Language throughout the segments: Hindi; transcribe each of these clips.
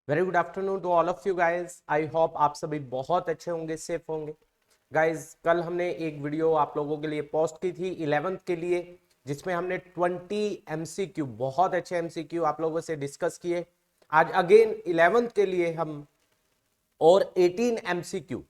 Very good afternoon to all of you guys. I hope आप सभी बहुत अच्छे होंगे, सेफ होंगे। गाइज कल हमने एक वीडियो आप लोगों के लिए पोस्ट की थी 11th के लिए, जिसमें हमने 20 एमसीक्यू, बहुत अच्छे एमसीक्यू आप लोगों से डिस्कस किए। आज अगेन 11th के लिए हम और 18 एमसीक्यू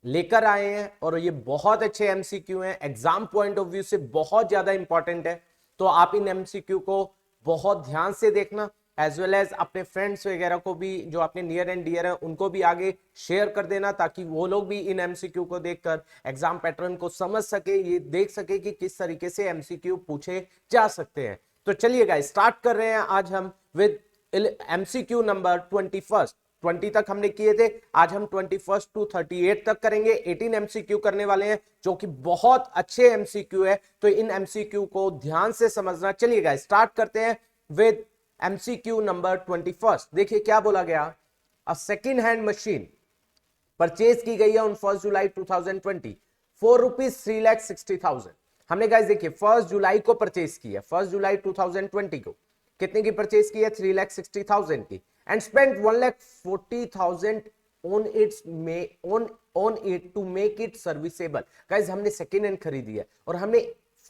लेकर आए हैं और ये बहुत अच्छे एमसीक्यू हैं, एग्जाम पॉइंट ऑफ व्यू से बहुत ज्यादा इंपॉर्टेंट है। तो आप इन एमसीक्यू को बहुत ध्यान से देखना, एज वेल एज अपने फ्रेंड्स वगैरह को भी, जो अपने नियर एंड डियर है, उनको भी आगे शेयर कर देना, ताकि वो लोग भी इन एमसीक्यू को देखकर एग्जाम पैटर्न को समझ सके, ये देख सके कि किस तरीके से एमसीक्यू पूछे जा सकते हैं। तो चलिए गाइस स्टार्ट कर रहे हैं आज हम विद एमसीक्यू नंबर 20 तक हमने किए थे। आज हम 21 टू 38 तक करेंगे। 18 एमसीक्यू करने वाले हैं, जो कि बहुत अच्छे एमसीक्यू है। तो इन एमसीक्यू को ध्यान से समझना। चलिए गाइस स्टार्ट करते हैं विद एमसीक्यू नंबर 21। देखिए क्या बोला गया। A second hand machine purchase की गई है ऑन 1 जुलाई 2020 फॉर ₹3,60,000। हमने गाइस देखिए 1 जुलाई को परचेज किया, 1 जुलाई 2020 को कितने की परचेज की है? 3,60,000 की। And spend 1,40,000 on it's on it to make it serviceable. Guys हमने सेकेंड हैंड खरीदी है और हमने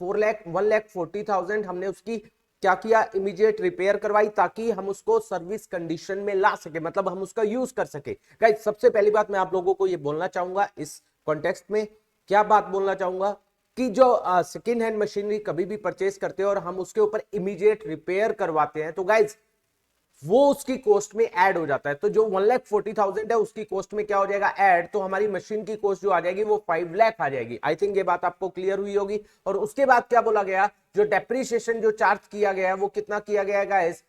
1,40,000 हमने उसकी क्या किया? इमीडिएट रिपेयर करवाई, ताकि हम उसको सर्विस कंडीशन में ला सके, मतलब हम उसका यूज कर सके। गाइस सबसे पहली बात मैं आप लोगों को ये बोलना चाहूंगा, इस कॉन्टेक्स्ट में क्या बात बोलना चाहूंगा कि जो सेकेंड हैंड मशीनरी कभी भी परचेज करते हैं और हम उसके ऊपर इमीडिएट रिपेयर करवाते हैं, तो गाइज वो उसकी कॉस्ट में ऐड हो जाता है। तो जो 1,40,000 है उसकी कॉस्ट में क्या हो जाएगा? ऐड। तो हमारी मशीन की कॉस्ट जो आ जाएगी वो 5 लाख आ जाएगी। आई थिंक ये बात आपको क्लियर हुई होगी। और उसके बाद क्या बोला गया? जो डेप्रीशिएशन जो चार्ज किया गया है वो कितना किया गया है गाइस?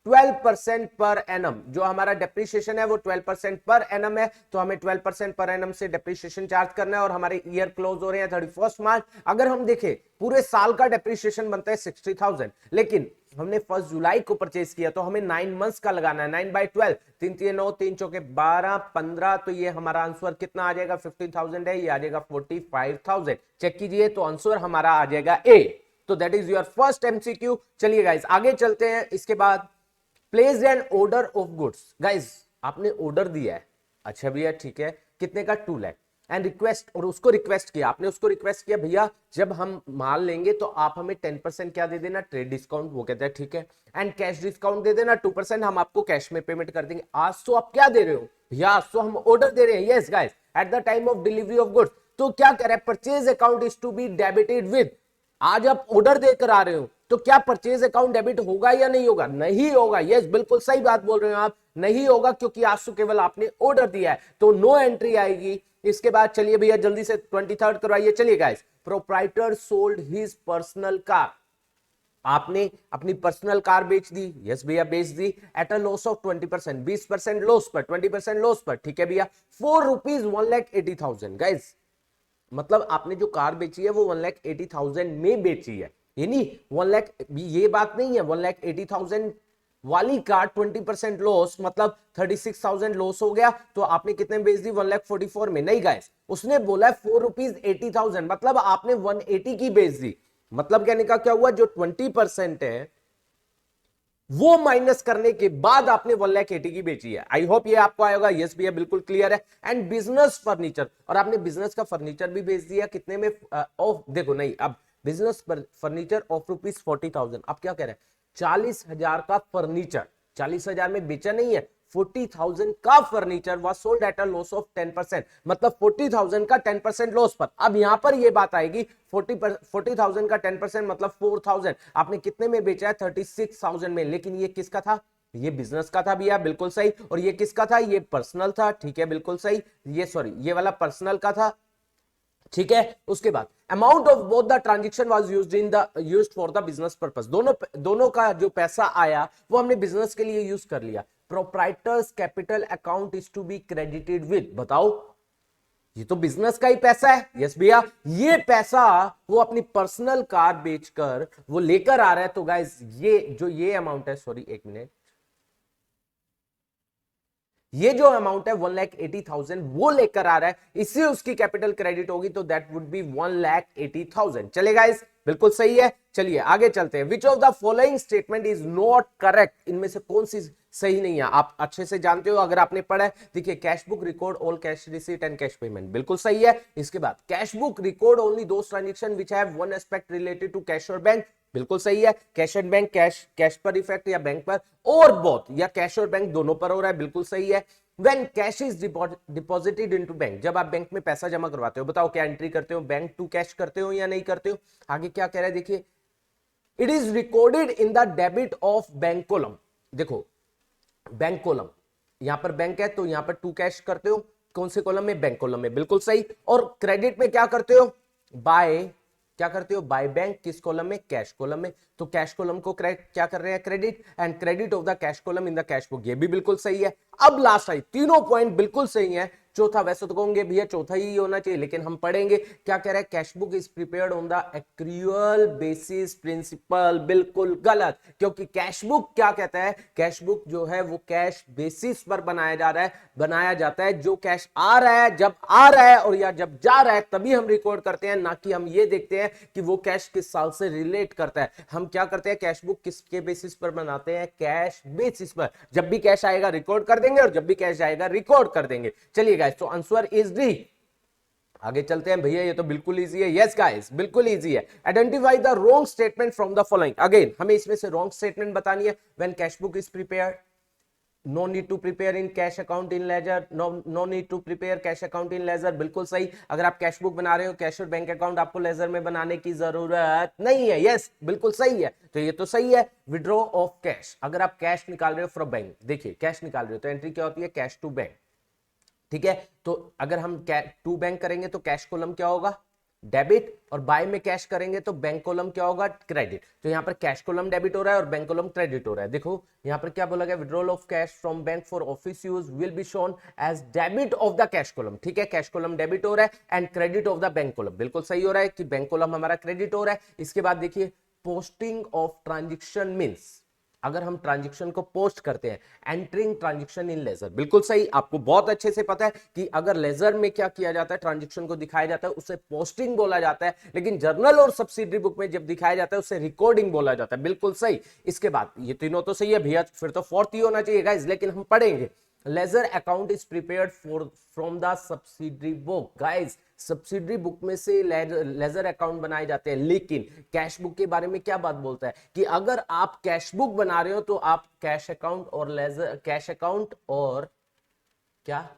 12% per annum. जो हमारा डेप्रीशिएशन है वो 12% पर एनम है। तो हमें 12% पर एनम से डेप्रीशिएशन चार्ज करना है। और हमारे ईयर क्लोज हो रहे हैं 31 मार्च। अगर हम देखें पूरे साल का डेप्रीशिएशन बनता है 60,000, लेकिन हमने 1 जुलाई को परचेज किया, तो हमें 9 मंथ्स का लगाना है। 9/12, 3 3 9, 3 चौके 12, 15। तो ये हमारा आंसर कितना आ जाएगा? 15,000 है, ये आ जाएगा 45,000। चेक कीजिए, तो आंसर हमारा आ जाएगा ए। तो that is your first MCQ. चलिए गाइस आगे चलते हैं। इसके बाद place N order of goods. Guys आपने ऑर्डर दिया है, अच्छा भैया ठीक है, कितने का? 2 लाख। एंड रिक्वेस्ट, और उसको रिक्वेस्ट किया, आपने उसको रिक्वेस्ट किया भैया जब हम माल लेंगे तो आप हमें 10% क्या दे देना? Trade discount. वो कहता है ठीक है। एंड कैश डिस्काउंट दे देना 2%, हम आपको कैश में पेमेंट कर देंगे। आज तो आप क्या दे रहे हो भैया? आज तो हम ऑर्डर दे रहे हैं। Yes guys, at the time of delivery of goods. तो क्या कह रहा है? Purchase account is to be debited with. आज आप ऑर्डर देकर आ रहे हो, तो क्या परचेज अकाउंट डेबिट होगा या नहीं होगा? नहीं होगा। यस बिल्कुल सही बात बोल रहे हो आप, नहीं होगा, क्योंकि आज तो केवल आपने ऑर्डर दिया है, तो नो एंट्री आएगी। इसके बाद चलिए भैया जल्दी से 23rd करवाइए। चलिए guys, proprietor sold his personal car. आपने अपनी पर्सनल कार बेच दी। यस भैया बेच दी। At a loss of 20%, 20% loss पर, 20% लॉस पर। ठीक है भैया। फॉर ₹1,80,000। गाइस मतलब आपने जो कार बेची है वो 1,80,000 में बेची है, ये नहीं 1 लाख। ये बात नहीं है 1,80,000 वाली कार 20% लॉस, मतलब 36,000 लॉस हो गया। तो आपने कितने में बेच दी? 1,44,000 में। नहीं गाइस, उसने बोला है ₹4.80,000, मतलब आपने 180 की बेच दी। मतलब कहने का क्या हुआ? जो 20% है वो माइनस करने के बाद आपने 1,80,000 की बेची है। आई होप ये आपको आएगा। यस भैया बिल्कुल क्लियर है। एंड बिजनेस फर्नीचर, और आपने बिजनेस का फर्नीचर भी बेच दिया। कितने में? ऑफ देखो नहीं, अब बिजनेस फर्नीचर ऑफ ₹40,000। आप क्या कह रहे हैं? 40,000 का फर्नीचर 40,000 में बेचा नहीं है। 40,000 का furniture was sold at a loss of 10%, मतलब 40,000 का 10% लॉस पर। अब यहां पर ये बात आएगी 40,000 का 10% मतलब 4,000। आपने कितने में बेचा है? 36,000 में। लेकिन ये किसका था? ये बिजनेस का था भैया, बिल्कुल सही। और ये किसका था? ये पर्सनल था। ठीक है बिल्कुल सही। ये सॉरी, ये वाला पर्सनल का था। ठीक है। उसके बाद amount of both the transaction was used for the business purpose. दोनों का जो पैसा आया वो हमने बिजनेस के लिए यूज कर लिया। Proprietor's capital account is to be credited with. बताओ, ये तो बिजनेस का ही पैसा है। यस भैया, ये पैसा वो अपनी पर्सनल कार बेचकर वो लेकर आ रहा है। तो गाइस ये जो ये अमाउंट है, सॉरी एक मिनट, ये जो अमाउंट है 1,80,000 वो लेकर आ रहा है, इससे उसकी कैपिटल क्रेडिट होगी, तो दैट वुड बी 1,80,000। चलेगा इस, बिल्कुल सही है। चलिए आगे चलते हैं। विच of the following statement is not correct, इनमें से कौन सी सही नहीं है, आप अच्छे से जानते हो अगर आपने पढ़ा है। देखिए, cash book record all cash receipt and cash payment, बिल्कुल सही है। इसके बाद cash book record only those transaction which have one aspect related to cash और बैंक, बिल्कुल सही है। कैश एंड बैंक, कैश पर इफेक्ट या बैंक पर, और बोथ या कैश और बैंक दोनों पर हो रहा है, बिल्कुल सही है। When cash is deposited into bank, जब आप बैंक में पैसा जमा करवाते हो, बताओ क्या एंट्री करते हो, बैंक टू कैश करते हो या नहीं करते हो। आगे क्या कह रहा है देखिए, it is recorded in the debit of bank column. देखो बैंक कॉलम, यहां पर बैंक है तो यहां पर टू कैश करते हो, कौन से कॉलम में, बैंक कॉलम में, बिल्कुल सही। और क्रेडिट में क्या करते हो, बाय, क्या करते हो, बाय बैंक, किस कॉलम में, कैश कॉलम में, तो कैश कॉलम को क्या कर रहे हैं, credit, and credit of the cash column in the cash book, ये भी बिल्कुल सही है। अब लास्ट आई, तीनों पॉइंट बिल्कुल सही है। चौथा वैसे तो कहोगे भैया चौथा ही होना चाहिए, लेकिन हम पढ़ेंगे क्या कह रहा है, cash book is prepared on the accrual basis principle, बिल्कुल गलत, क्योंकि कैश बुक क्या कहता है, कैश बुक जो है वो कैश बेसिस पर बनाया जाता है, जो कैश आ रहा है, जब आ रहा है और या जब जा रहा है तभी हम रिकॉर्ड करते हैं, ना कि हम ये देखते हैं कि वो कैश किस साल से रिलेट करता है। हम क्या करते हैं, कैश बुक किसके बेसिस पर बनाते हैं, कैश बेसिस पर, जब भी कैश आएगा रिकॉर्ड कर देंगे और जब भी कैश जाएगा रिकॉर्ड कर देंगे। चलिए गाइस, तो आंसर इज डी। आगे चलते हैं भैया, ये तो बिल्कुल इजी है। यस गाइस, बिल्कुल इजी है। Identify the wrong statement from the following, again हमें इसमें से रॉन्ग स्टेटमेंट बतानी है। When cash book is prepared, no need to prepare in cash account in ledger, no need to prepare cash account in ledger, बिल्कुल सही। अगर आप कैश बुक बना रहे हो, कैश और बैंक अकाउंट आपको लेजर में बनाने की जरूरत नहीं है। यस, बिल्कुल सही है, तो ये तो सही है। विड्रॉ ऑफ कैश, अगर आप कैश निकाल रहे हो फ्रॉम बैंक, देखिए कैश निकाल रहे हो तो एंट्री क्या होती है, कैश टू बैंक, ठीक है। तो अगर हम टू बैंक करेंगे तो कैश कॉलम क्या होगा, डेबिट, और बाय में कैश करेंगे तो बैंक कॉलम क्या होगा, क्रेडिट। तो यहां पर कैश कॉलम डेबिट हो रहा है और बैंक कॉलम क्रेडिट हो रहा है। देखो यहां पर क्या बोला गया, withdrawal of cash from bank for office use will be shown as debit of the cash column, ठीक है। कैश कॉलम डेबिट हो रहा है and credit of the bank column, बिल्कुल सही हो रहा है कि बैंक कॉलम हमारा क्रेडिट हो रहा है। इसके बाद देखिए, पोस्टिंग ऑफ ट्रांजेक्शन मीन्स, अगर हम ट्रांजैक्शन को पोस्ट करते हैं, एंटरिंग ट्रांजैक्शन इन लेजर, बिल्कुल सही। आपको बहुत अच्छे से पता है कि अगर लेजर में क्या किया जाता है, ट्रांजैक्शन को दिखाया जाता है, उसे पोस्टिंग बोला जाता है, लेकिन जर्नल और सब्सिडरी बुक में जब दिखाया जाता है उसे रिकॉर्डिंग बोला जाता है, बिल्कुल सही। इसके बाद ये तीनों तो सही है भैया, फिर तो फोर्थ ही होना चाहिए गाइस, लेकिन हम पढ़ेंगे। Ledger account is prepared from the subsidiary book, guys subsidiary book में से लेजर अकाउंट बनाए जाते हैं, लेकिन कैश बुक के बारे में क्या बात बोलता है कि अगर आप कैश बुक बना रहे हो तो आप कैश अकाउंट और लेजर, कैश अकाउंट और क्या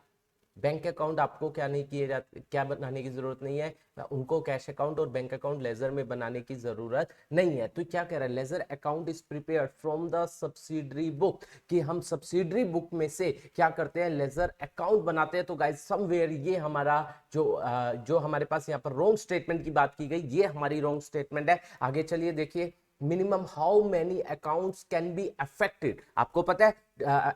बैंक अकाउंट आपको क्या नहीं किए जाते, क्या बनाने की जरूरत नहीं है, उनको कैश अकाउंट और बैंक अकाउंट लेजर में बनाने की जरूरत नहीं है। तो क्या कह रहा है, ledger account is prepared from the subsidiary book, कि हम सब्सिडरी बुक में से क्या करते हैं, लेजर अकाउंट बनाते हैं। तो गाइस समवेयर ये हमारा जो हमारे पास यहाँ पर रॉन्ग स्टेटमेंट की बात की गई, ये हमारी रॉन्ग स्टेटमेंट है। आगे चलिए देखिए, minimum how many accounts can be affected, आपको पता है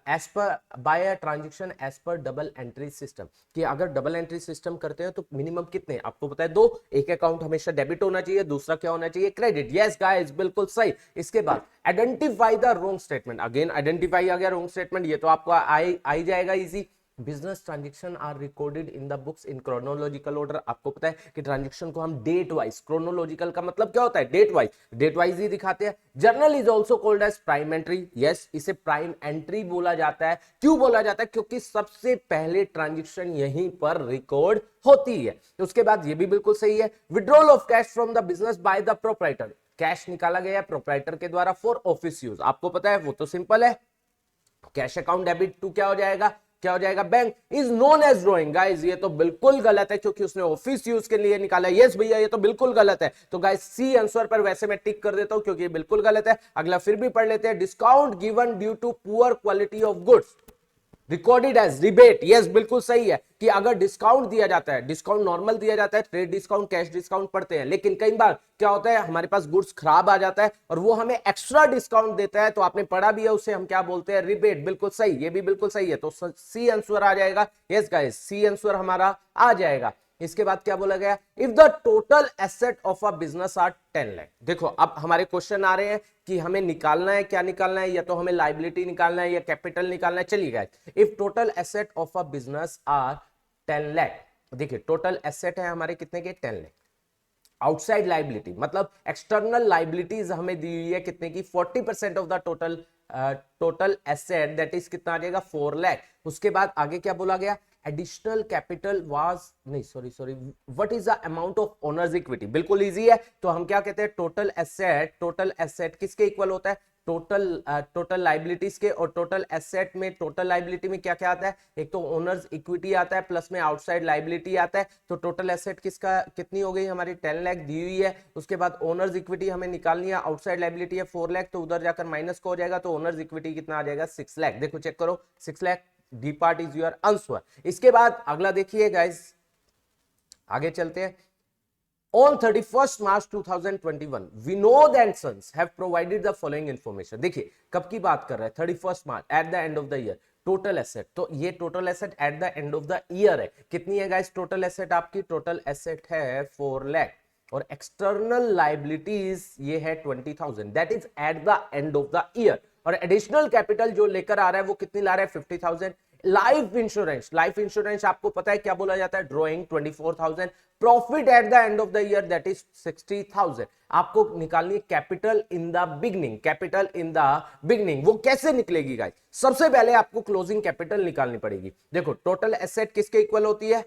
as per by a transaction as per double entry system, कि अगर डबल एंट्री सिस्टम करते हैं तो मिनिमम कितने, आपको पता है दो, एक अकाउंट हमेशा डेबिट होना चाहिए, दूसरा क्या होना चाहिए, क्रेडिट। यस गाइस, बिल्कुल सही। इसके बाद identify the wrong statement, again identify आ गया रॉन्ग स्टेटमेंट, ये तो आपको आई जाएगा easy. Business transaction are recorded in the books in chronological order, आपको पता है कि ट्रांजेक्शन को हम डेट वाइज, क्रोनोलॉजिकल का मतलब क्या होता है, डेट वाइज ही दिखाते हैं। Journal is also called as prime entry, yes इसे प्राइम एंट्री बोला जाता है। क्यों बोला जाता है, क्योंकि सबसे पहले ट्रांजेक्शन यहीं पर रिकॉर्ड होती है। उसके बाद ये भी बिल्कुल सही है, withdrawal of cash from the business by the proprietor, cash निकाला गया प्रोप्राइटर के द्वारा फॉर ऑफिस यूज, आपको पता है वो तो सिंपल है, कैश अकाउंट डेबिट टू क्या हो जाएगा, क्या हो जाएगा, bank is known as drawing. Guys ये तो बिल्कुल गलत है, क्योंकि उसने ऑफिस यूज के लिए निकाला है। यस भैया ये तो बिल्कुल गलत है, तो गाइस सी आंसर पर वैसे मैं टिक कर देता हूं क्योंकि ये बिल्कुल गलत है। अगला फिर भी पढ़ लेते हैं, discount given due to poor quality of goods recorded as rebate. Yes बिल्कुल सही है कि अगर डिस्काउंट दिया जाता है, डिस्काउंट नॉर्मल दिया जाता है, ट्रेड डिस्काउंट, कैश डिस्काउंट पढ़ते हैं, लेकिन कई बार क्या होता है हमारे पास गुड्स खराब आ जाता है और वो हमें एक्स्ट्रा डिस्काउंट देता है, तो आपने पढ़ा भी है, उसे हम क्या बोलते हैं, रिबेट। बिल्कुल सही, ये भी बिल्कुल सही है, तो सी आंसर आ जाएगा। यस गाइस सी आंसर हमारा आ जाएगा। इसके बाद क्या बोला गया, if the total asset of a business are 10 lakh. देखो अब हमारे क्वेश्चन आ रहे हैं कि हमें निकालना है, क्या निकालना है, या तो हमें लाइबिलिटी निकालना है या कैपिटल निकालना है। चलिए guys, if total asset of a business are 10 lakh, देखिए टोटल एसेट है हमारे कितने के, 10 लाख। आउटसाइड लाइबिलिटी मतलब एक्सटर्नल लाइबिलिटीज हमें दी हुई है कितने की, 40% of the total asset, that is कितना आ जाएगा, 4 लाख। उसके बाद आगे क्या बोला गया, एडिशनल कैपिटल वाज, नहीं sorry, what is the amount of owners equity. बिल्कुल इजी है, तो हम क्या कहते हैं, टोटल एसेट किसके इक्वल होता है, टोटल लाइबिलिटीज के, और टोटल एसेट में, टोटल लाइबिलिटी में क्या क्या आता है, एक तो ओनर्स इक्विटी आता है, प्लस में आउटसाइड लाइबिलिटी आता है। तो टोटल एसेट किसका कितनी हो गई हमारी, 10 लाख दी हुई है। उसके बाद ओनर्स इक्विटी हमें निकालनी है, आउटसाइड लाइबिलिटी है 4 लाख, तो उधर जाकर माइनस को हो जाएगा, तो ओनर्स इक्विटी कितना आ जाएगा, 6 लाख। देखो चेक करो, 6 lakh, D part is your answer. इसके बाद अगला देखिए गाइस, आगे चलते हैं। On 31st March 2021, Vinod and Sons have provided the following information। देखिए कब की बात कर रहे हैं, 31st March, eight the end of the year. Total asset, तो ये total asset eight the end of the year है, कितनी है गाइस टोटल एसेट आपकी, टोटल एसेट है 4 लाख, और एक्सटर्नल लाइबिलिटीज ये है 20,000, that is eight the end of the year. और एडिशनल कैपिटल जो लेकर आ रहा है वो कितनी ला रहा है, 50,000। लाइफ इंश्योरेंस आपको पता है क्या बोला जाता है, drawing 24,000। Profit eight the end of the year that is 60,000। आपको निकालनी है कैपिटल इन द बिगनिंग। वो कैसे निकलेगी गाइस, सबसे पहले आपको क्लोजिंग कैपिटल निकालनी पड़ेगी। देखो टोटल एसेट किसके इक्वल होती है,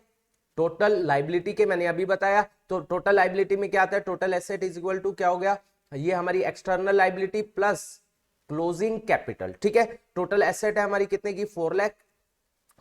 टोटल लाइबिलिटी के, मैंने अभी बताया। तो टोटल लाइबिलिटी में क्या आता है, total asset is equal to क्या हो गया, ये हमारी external liability plus closing capital. ठीक है, टोटल एसेट है हमारी कितने की, 4 लाख।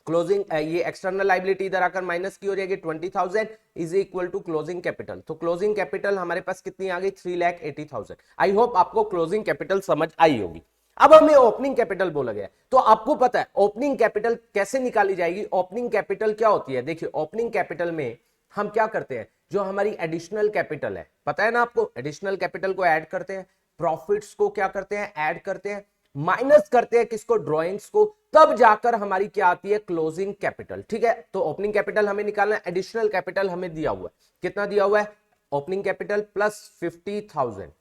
क्लोजिंग ये एक्सटर्नल लाइबिलिटी इधर आकर माइनस की हो जाएगी, 20,000 is equal to closing capital. तो क्लोजिंग कैपिटल हमारे पास कितनी आ गई, 3,80,000। आई होप आपको क्लोजिंग कैपिटल समझ आई होगी। अब हमें ओपनिंग कैपिटल बोला गया, तो आपको पता है ओपनिंग कैपिटल कैसे निकाली जाएगी। ओपनिंग कैपिटल क्या होती है, देखिए ओपनिंग कैपिटल में हम क्या करते हैं, जो हमारी एडिशनल कैपिटल है, पता है ना आपको, एडिशनल कैपिटल को ऐड करते हैं, प्रॉफिट्स को क्या करते हैं, ऐड करते हैं, माइनस करते हैं किसको, ड्रॉइंग्स को, तब जाकर हमारी क्या आती है, क्लोजिंग कैपिटल। ठीक है, तो ओपनिंग कैपिटल हमें निकालना है, एडिशनल कैपिटल हमें दिया हुआ है, कितना दिया हुआ है, ओपनिंग कैपिटल प्लस 50,000,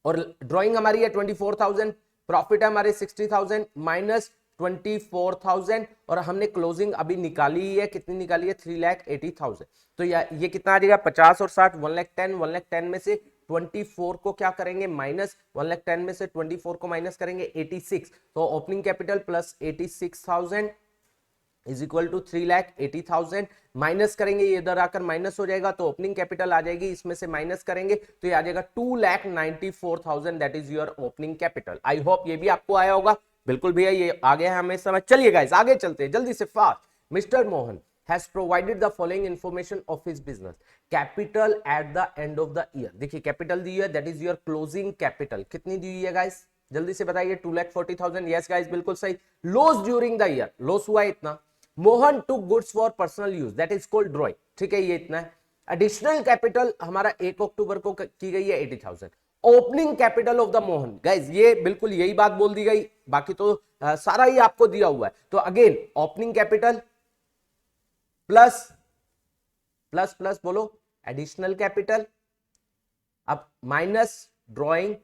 और ड्रॉइंग हमारी है 24,000, प्रॉफिट है हमारे 60,000 माइनस 24,000, और हमने क्लोजिंग अभी निकाली है, कितनी निकाली है, 3,80,000। तो ये कितना आ जाएगा, 50 और 60, 1,10 में से 24 को क्या करेंगे, माइनस 1,10 में से 24 को माइनस करेंगे, 86। तो opening capital plus 86,000 is equal to 3,80,000, minus करेंगे, ये इधर आकर माइनस हो जाएगा, तो ओपनिंग कैपिटल आ जाएगी, इसमें से माइनस करेंगे तो ये आ जाएगा 2,94,000, that is your opening capital. I hope ये भी आपको आया होगा। बिल्कुल भैया ये आ गया है हमें समझ। चलिए गाइस आगे चलते हैं जल्दी से fast. Mister Mohan has provided the following information of his business capital at the end of the year। देखिए कैपिटल दी है, that is your closing capital, कितनी दी हुई है गाइस, जल्दी से बताइए, 2,40,000। यस गाइस बिल्कुल सही। Loss during the year, loss हुआ है इतना। Mohan took goods for personal use, that is called drawing. ठीक है, ये इतना है। एडिशनल कैपिटल हमारा 1 अक्टूबर को की गई है 80,000। Opening capital of the Mohan, guys ये बिल्कुल यही बात बोल दी गई, बाकी तो सारा ही आपको दिया हुआ है। तो again opening capital plus plus plus बोलो एडिशनल कैपिटल, अब माइनस ड्रॉइंग,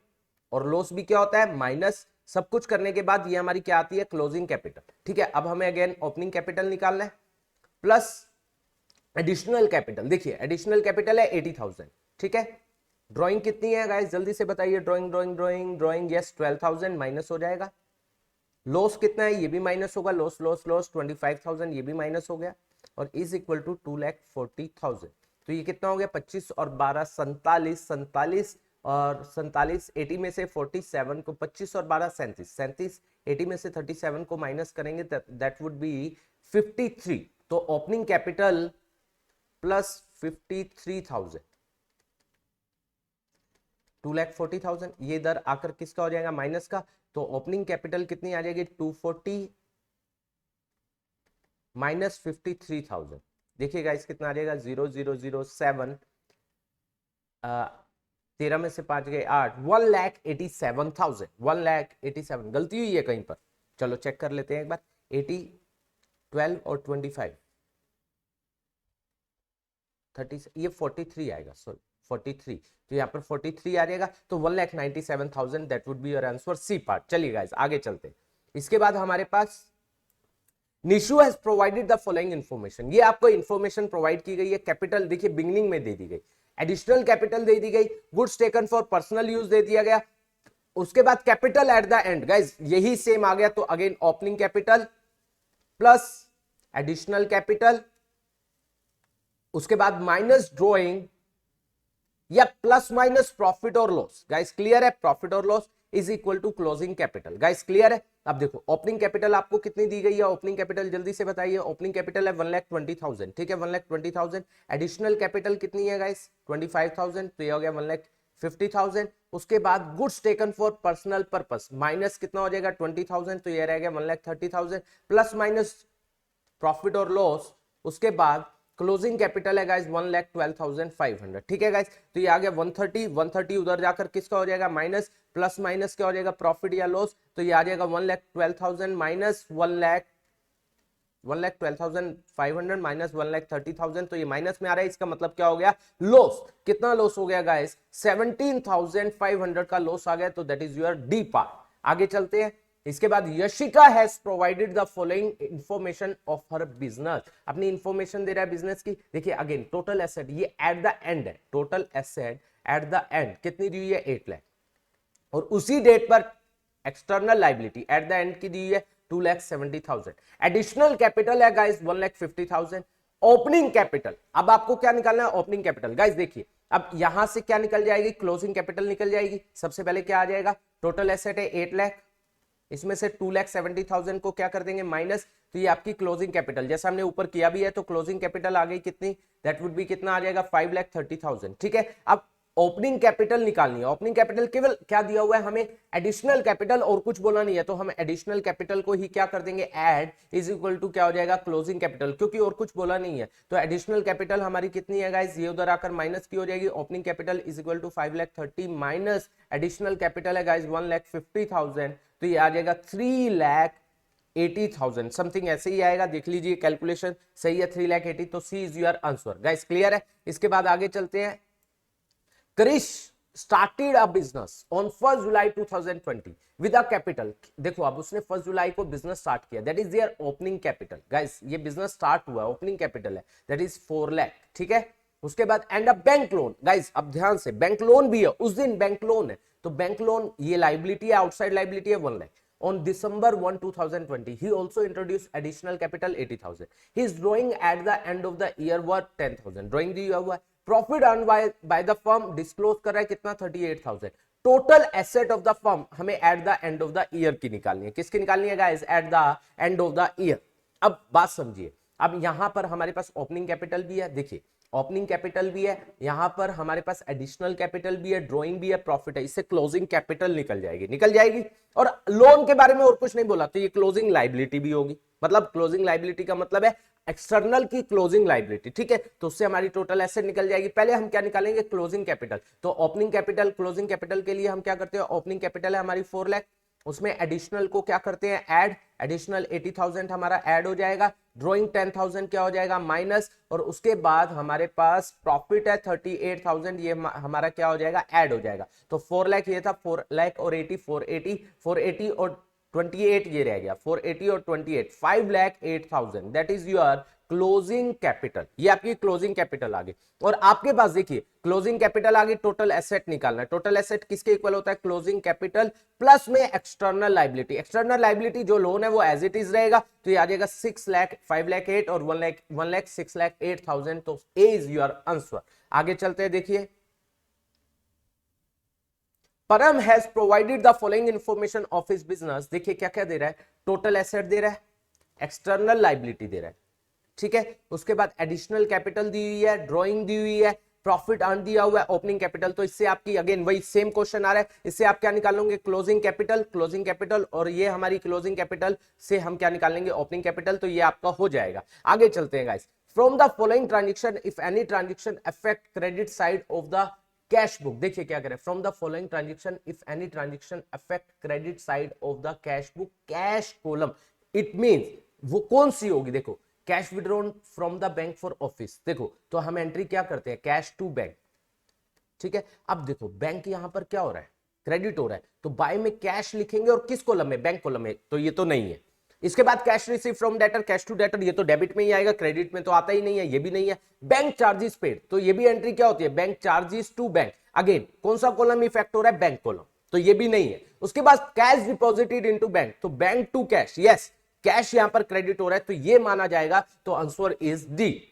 और लॉस भी क्या होता है, माइनस। सब कुछ करने के बाद ये हमारी क्या आती है, क्लोजिंग कैपिटल। ठीक है, अब हमें अगेन ओपनिंग कैपिटल निकालना है प्लस एडिशनल कैपिटल। देखिए एडिशनल कैपिटल है 80,000। ठीक है, ड्रॉइंग कितनी है गाइस, जल्दी से बताइए, ड्रॉइंग यस 12,000 माइनस हो जाएगा। लॉस कितना है, ये भी माइनस होगा, लॉस 25,000, ये भी माइनस हो गया, और इज इक्वल टू 2,40,000। तो ये कितना हो गया, 25 और 12 47 और 47, 80 में से 47 को 25 और 12 37, 80 में से 37 को माइनस करेंगे, दैट वुड बी 53। तो ओपनिंग कैपिटल प्लस 53,000, 2,40,000, ये इधर आकर किसका हो जाएगा, माइनस का। तो ओपनिंग कैपिटल कितनी आ जाएगी, 240 माइनस 53,000। देखिए गाइस कितना आ जाएगा, 0,007, 13 में से 5 गए 8, 1,87,000, 1,87,000। गलती हुई है कहीं पर, चलो चेक कर लेते हैं एक बार। 80, 12 और 25, 30, ये 43 आएगा, सॉरी 43, तो यहाँ पर 43 आ जाएगा, तो 1,97,000 that would be your answer, C part. चलिए गाइस आगे चलते हैं। इसके बाद हमारे पास Nishu has provided the following information, ये आपको इन्फॉर्मेशन प्रोवाइड की गई है। कैपिटल देखिए बिगिनिंग में दे दी गई, एडिशनल कैपिटल दे दी गई, goods taken for personal use दे दिया गया, उसके बाद capital at the end, guys यही सेम आ गया, तो again opening capital plus additional capital, उसके बाद माइनस ड्रॉइंग या प्लस माइनस प्रॉफिट और लॉस। गाइस क्लियर है, प्रॉफिट और loss is equal to closing capital. Guys clear है। अब देखो ओपनिंग कैपिटल आपको कितनी दी गई है, ओपनिंग कैपिटल जल्दी से बताइए। ओपनिंग कैपिटल है 1,20,000, ठीक है 1,20,000। एडिशनल कैपिटल कितनी है गाइस 25,000, तो ये हो गया 1,50,000। उसके बाद goods taken for personal purpose minus कितना हो जाएगा 20,000, तो ये रह गया 1,30,000 प्लस माइनस प्रॉफिट और लॉस, उसके बाद क्लोजिंग कैपिटल है गाइस 1,12,500, ठीक है गाइस। तो ये आ गया 130 उधर जाकर किसका हो जाएगा माइनस, प्लस माइनस क्या हो जाएगा प्रॉफिट या लॉस, तो ये आ जाएगा 1,12,000 माइनस 1,12,500 माइनस 1,30,000, तो ये माइनस में आ रहा है, इसका मतलब क्या हो गया लॉस। कितना लॉस हो गया गाइस 17,500 का लॉस आ गया, तो that is your D part. आगे चलते हैं। इसके बाद Yashika has provided the following information of her business, अपनी इंफॉर्मेशन दे रहा है बिजनेस की। देखिए अगेन टोटल एसेट ये एट द एंड है, total asset eight the and कितनी दी हुई है 8 लाख, और उसी डेट पर external liability eight the and की दी हुई है 2,70,000। एडिशनल कैपिटल है गाइस 1,50,000। ओपनिंग कैपिटल, अब आपको क्या निकालना है ओपनिंग कैपिटल। गाइस देखिए अब यहां से क्या निकल जाएगी क्लोजिंग कैपिटल निकल जाएगी। सबसे पहले क्या आ जाएगा, टोटल एसेट है 8 लाख, इसमें से 2,70,000 को क्या कर देंगे माइनस, तो ये आपकी क्लोजिंग कैपिटल जैसा हमने ऊपर किया भी है, तो क्लोजिंग कैपिटल आ गई कितनी, दैट वुड बी कितना आ जाएगा 5,30,000, ठीक है। अब ओपनिंग कैपिटल निकालनी है। ओपनिंग कैपिटल केवल क्या दिया हुआ है हमें एडिशनल कैपिटल, और कुछ बोला नहीं है, तो हम एडिशनल कैपिटल को ही क्या कर देंगे ऐड इज इक्वल टू क्या हो जाएगा क्लोजिंग कैपिटल, क्योंकि और कुछ बोला नहीं है। तो एडिशनल कैपिटल हमारी कितनी है गाइस, ये उधर आकर माइनस की हो जाएगी। Opening capital is equal to 5,30,000 minus additional capital है गाइस 1,50,000, तो ये आ जाएगा 3,80,000 समथिंग ऐसे ही आएगा। देख लीजिए कैलकुलेशन सही है 3,80,000, तो C is your answer. Guys clear है। इसके बाद आगे चलते हैं। Krrish started a business on 1st July 2020 with a capital, देखो अब उसने 1st जुलाई को बिजनेस स्टार्ट किया, that is their opening capital. Guys ये बिजनेस स्टार्ट हुआ, ओपनिंग कैपिटल है दैट इज 4 लाख, ठीक है। उसके बाद and a bank loan, guys अब ध्यान से बैंक लोन भी है, उस दिन बैंक लोन है, तो बैंक लोन ये लाइबिलिटी है, आउटसाइड लाइबिलिटी है 1 lakh. On December 1, 2020, he also introduced additional capital 80,000. His drawing at the end of the year was 10,000. Drawing दिया हुआ है। Profit earned by the firm disclose कर रहा है कितना 38,000. Total asset of the firm हमें at the end of the year की निकालनी है। किसकी निकालनी है guys? At the end of the year. अब बात समझिए, अब यहां पर हमारे पास ओपनिंग कैपिटल भी है, देखिए ओपनिंग कैपिटल भी है, यहां पर हमारे पास एडिशनल कैपिटल भी है, ड्राइंग भी है, प्रॉफिट है, इससे क्लोजिंग कैपिटल निकल जाएगी। और लोन के बारे में और कुछ नहीं बोला, तो ये क्लोजिंग लाइबिलिटी भी होगी। मतलब क्लोजिंग लाइबिलिटी का मतलब है एक्सटर्नल की क्लोजिंग लाइबिलिटी, ठीक है। तो उससे हमारी टोटल एसेट निकल जाएगी। पहले हम क्या निकालेंगे क्लोजिंग कैपिटल, तो ओपनिंग कैपिटल क्लोजिंग कैपिटल के लिए हम क्या करते हैं, ओपनिंग कैपिटल है हमारी 4 लाख, उसमें एडिशनल को क्या करते हैं ऐड, एडिशनल 80,000 हमारा ऐड हो जाएगा, ड्रॉइंग 10,000 क्या हो जाएगा माइनस, और उसके बाद हमारे पास प्रॉफिट है 38,000, ये हमारा क्या हो जाएगा ऐड हो जाएगा। तो 4 लाख ये था, 4 लाख और 480 और 28 ये रह गया, 480 और 28 5,08,000 that is your closing capital. ये आपकी क्लोजिंग कैपिटल आ गई। और आपके पास देखिए क्लोजिंग कैपिटल आ गई, टोटल एसेट निकालना है। टोटल एसेट किसके इक्वल होता है क्लोजिंग कैपिटल प्लस में एक्सटर्नल लाइबिलिटी। एक्सटर्नल लाइबिलिटी जो लोन है वो एज इट इज रहेगा, तो ये आ जाएगा 6 लाख 5,08 और 1 लाख 6,08,000, तो ए इज योर आंसर। आगे चलते हैं। देखिए परम has provided the following information of his business. देखिए क्या क्या दे रहा है, टोटल एसेट दे रहा है, एक्सटर्नल लाइबिलिटी दे रहा है, ठीक है। उसके बाद एडिशनल कैपिटल दी हुई है, ड्राइंग दी हुई है, प्रॉफिट अर्न दिया हुआ है, ओपनिंग कैपिटल। तो इससे आपकी अगेन वही सेम क्वेश्चन आ रहा है, इससे आप क्या निकाल लोगे क्लोजिंग कैपिटल, और ये हमारी क्लोजिंग कैपिटल से हम क्या निकाल लेंगे ओपनिंग कैपिटल, तो ये आपका हो जाएगा। आगे चलते हैं guys. From the following transaction if any transaction affect credit side of the cash book, देखिए क्या करें, from the following transaction if any transaction affect credit side of the cash book, cash column, it means वो कौन सी होगी, देखो cash withdrawn from the bank for office, देखो तो हम एंट्री क्या करते हैं, कैश टू बैंक, ठीक है। अब देखो बैंक यहां पर क्या हो रहा है, क्रेडिट हो रहा है, तो बाय में कैश लिखेंगे और किस कॉलम में, बैंक कॉलम में, तो ये तो नहीं है। इसके बाद cash receive from debtor, cash to debtor, ये तो डेबिट में ही आएगा, क्रेडिट में तो आता ही नहीं है, ये भी नहीं है। बैंक चार्जेस पेड, तो ये भी एंट्री क्या होती है, bank charges to bank, again कौन सा कॉलम इफेक्ट हो रहा है, बैंक कॉलम, तो ये भी नहीं है। उसके बाद कैश डिपॉजिटेड इनटू बैंक, तो bank to cash, yes cash यहां पर क्रेडिट हो रहा है, तो ये माना जाएगा, तो answer is D.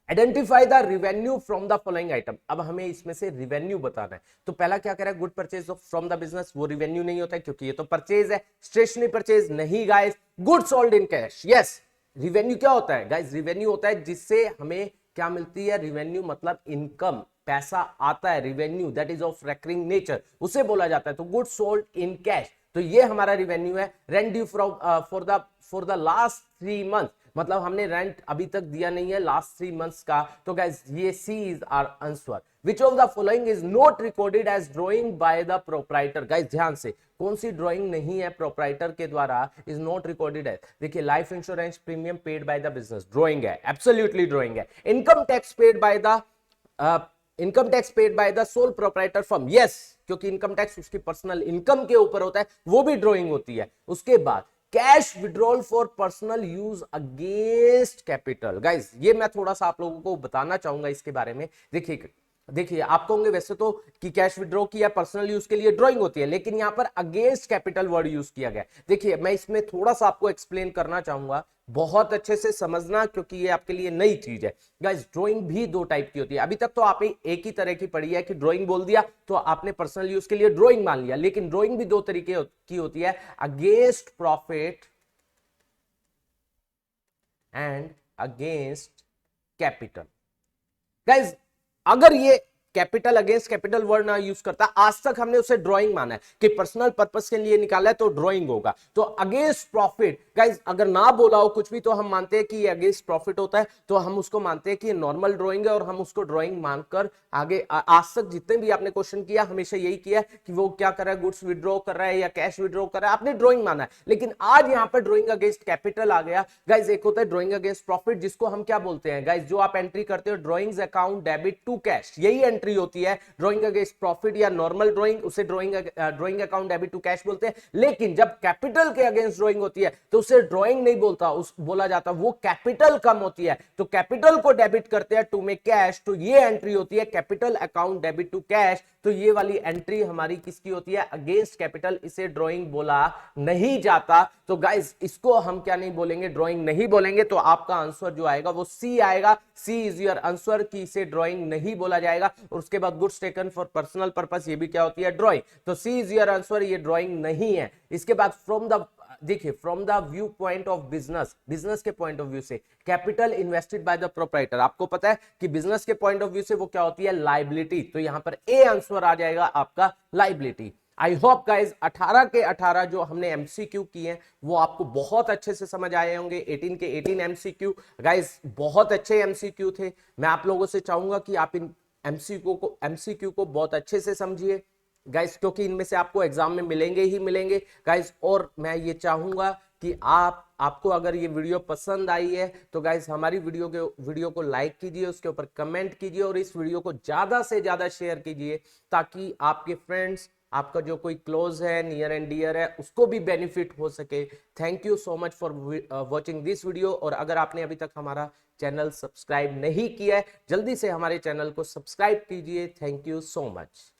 Identify the revenue from the following item, अब हमें इसमें से रिवेन्यू बताना है। तो पहला क्या कह रहा है, good purchase from the business, वो रिवेन्यू नहीं होता है क्योंकि ये तो परचेज है। स्टेशनरी परचेज नहीं guys, good sold in cash, yes revenue क्या होता है गाइस, रिवेन्यू होता है जिससे हमें क्या मिलती है, रिवेन्यू मतलब इनकम, पैसा आता है, revenue that is of recurring nature, उसे बोला जाता है। तो गुड सोल्ड इन कैश, तो ये हमारा रिवेन्यू है। Rent due for the last 3 month, मतलब हमने रेंट अभी तक दिया नहीं है लास्ट 3 मंथ्स का, तो गाइस ये C is our answer. Which of the following is not recorded as drawing by the proprietor, guys ध्यान से, कौन सी ड्राइंग नहीं है प्रोप्राइटर के द्वारा, इज नॉट रिकॉर्डेड है। देखिए life insurance premium paid by the business, drawing है, एब्सोल्युटली ड्राइंग है। Income tax paid by the sole proprietor firm, yes क्योंकि इनकम टैक्स उसकी पर्सनल इनकम के ऊपर होता है, वो भी ड्राइंग होती है। उसके बाद cash withdrawal for personal use against capital, guys ये मैं थोड़ा सा आप लोगों को बताना चाहूंगा इसके बारे में। देखिए आप कहोगे वैसे तो कि कैश विड्रॉ किया पर्सनल यूज के लिए ड्राइंग होती है, लेकिन यहां पर अगेंस्ट कैपिटल वर्ड यूज किया गया। देखिए मैं इसमें थोड़ा सा आपको एक्सप्लेन करना चाहूंगा, बहुत अच्छे से समझना क्योंकि ये आपके लिए नई चीज है। गाइस ड्राइंग भी 2 टाइप की होती है, अभी तक तो आपने एक ही तरह की पढ़ी है कि ड्राइंग बोल दिया तो आपने पर्सनल यूज के लिए ड्राइंग मान लिया, लेकिन ड्राइंग भी 2 तरीके की होती है, against profit and against capital. Guys अगर ये कैपिटल अगेंस्ट कैपिटल वर्ड ना यूज करता, आज तक हमने उसे ड्राइंग माना है कि पर्सनल पर्पस के लिए निकाला है तो ड्राइंग होगा। तो अगेंस्ट प्रॉफिट गाइस अगर ना बोला हो कुछ भी तो हम मानते हैं कि ये अगेंस्ट प्रॉफिट होता है, तो हम उसको मानते हैं कि ये नॉर्मल ड्राइंग है और हम उसको ड्राइंग मानकर आगे आज तक जितने भी आपने क्वेश्चन किया हमेशा यही किया कि वो क्या कर रहा है, गुड्स विड्रॉ कर रहा है या कैश विड्रॉ कर रहा है, आपने ड्राइंग माना है। लेकिन आज यहां पर ड्राइंग अगेंस्ट कैपिटल आ गया। गाइस एक होता है ड्राइंग अगेंस्ट प्रॉफिट, जिसको हम क्या बोलते हैं गाइस, जो आप एंट्री करते हो drawings account debit to cash, यही एंट्री होती है ड्राइंग अगेंस्ट प्रॉफिट या नॉर्मल ड्राइंग, उसे drawing account debit to cash बोलते हैं। लेकिन जब कैपिटल के अगेंस्ट ड्राइंग होती है तो उसे ड्राइंग नहीं बोला जाता, वो कैपिटल कम होती है, तो कैपिटल को डेबिट करते हैं टू मेक कैश, तो ये एंट्री होती है capital account debit to cash. तो ये वाली एंट्री हमारी किसकी होती है, अगेंस्ट कैपिटल, इसे ड्राइंग बोला नहीं जाता। तो गाइस इसको हम क्या नहीं बोलेंगे, ड्राइंग नहीं बोलेंगे, तो आपका आंसर जो आएगा वो सी आएगा। सी इज योर आंसर कि इसे ड्राइंग नहीं बोला जाएगा। और उसके बाद goods taken for personal purpose, ये भी क्या होती है, ड्राइंग, तो सी इज योर आंसर, ये ड्राइंग नहीं है। इसके बाद फ्रॉम द, देखिए from the view point of business, business के पॉइंट ऑफ व्यू से capital invested bye the proprietor, आपको पता है कि बिजनेस के पॉइंट ऑफ व्यू से वो क्या होती है, लाइबिलिटी, तो यहां पर ए आंसर आ जाएगा आपका लाइबिलिटी। आई होप गाइज 18 के 18 जो हमने एमसीक्यू किए हैं वो आपको बहुत अच्छे से समझ आए होंगे। 18 के 18 एमसीक्यू गाइज बहुत अच्छे एमसीक्यू थे। मैं आप लोगों से चाहूंगा कि आप इन एमसीक्यू को बहुत अच्छे से समझिए गाइस, क्योंकि इनमें से आपको एग्जाम में मिलेंगे ही मिलेंगे गाइस। और मैं ये चाहूंगा कि आपको अगर ये वीडियो पसंद आई है तो गाइस हमारी वीडियो को लाइक कीजिए, उसके ऊपर कमेंट कीजिए और इस वीडियो को ज्यादा से ज्यादा शेयर कीजिए, ताकि आपके फ्रेंड्स, आपका जो कोई क्लोज है, नियर एंड डियर है, उसको भी बेनिफिट हो सके। Thank you so much for watching this video. और अगर आपने अभी तक हमारा चैनल सब्सक्राइब नहीं किया है, जल्दी से हमारे चैनल को सब्सक्राइब कीजिए। Thank you so much.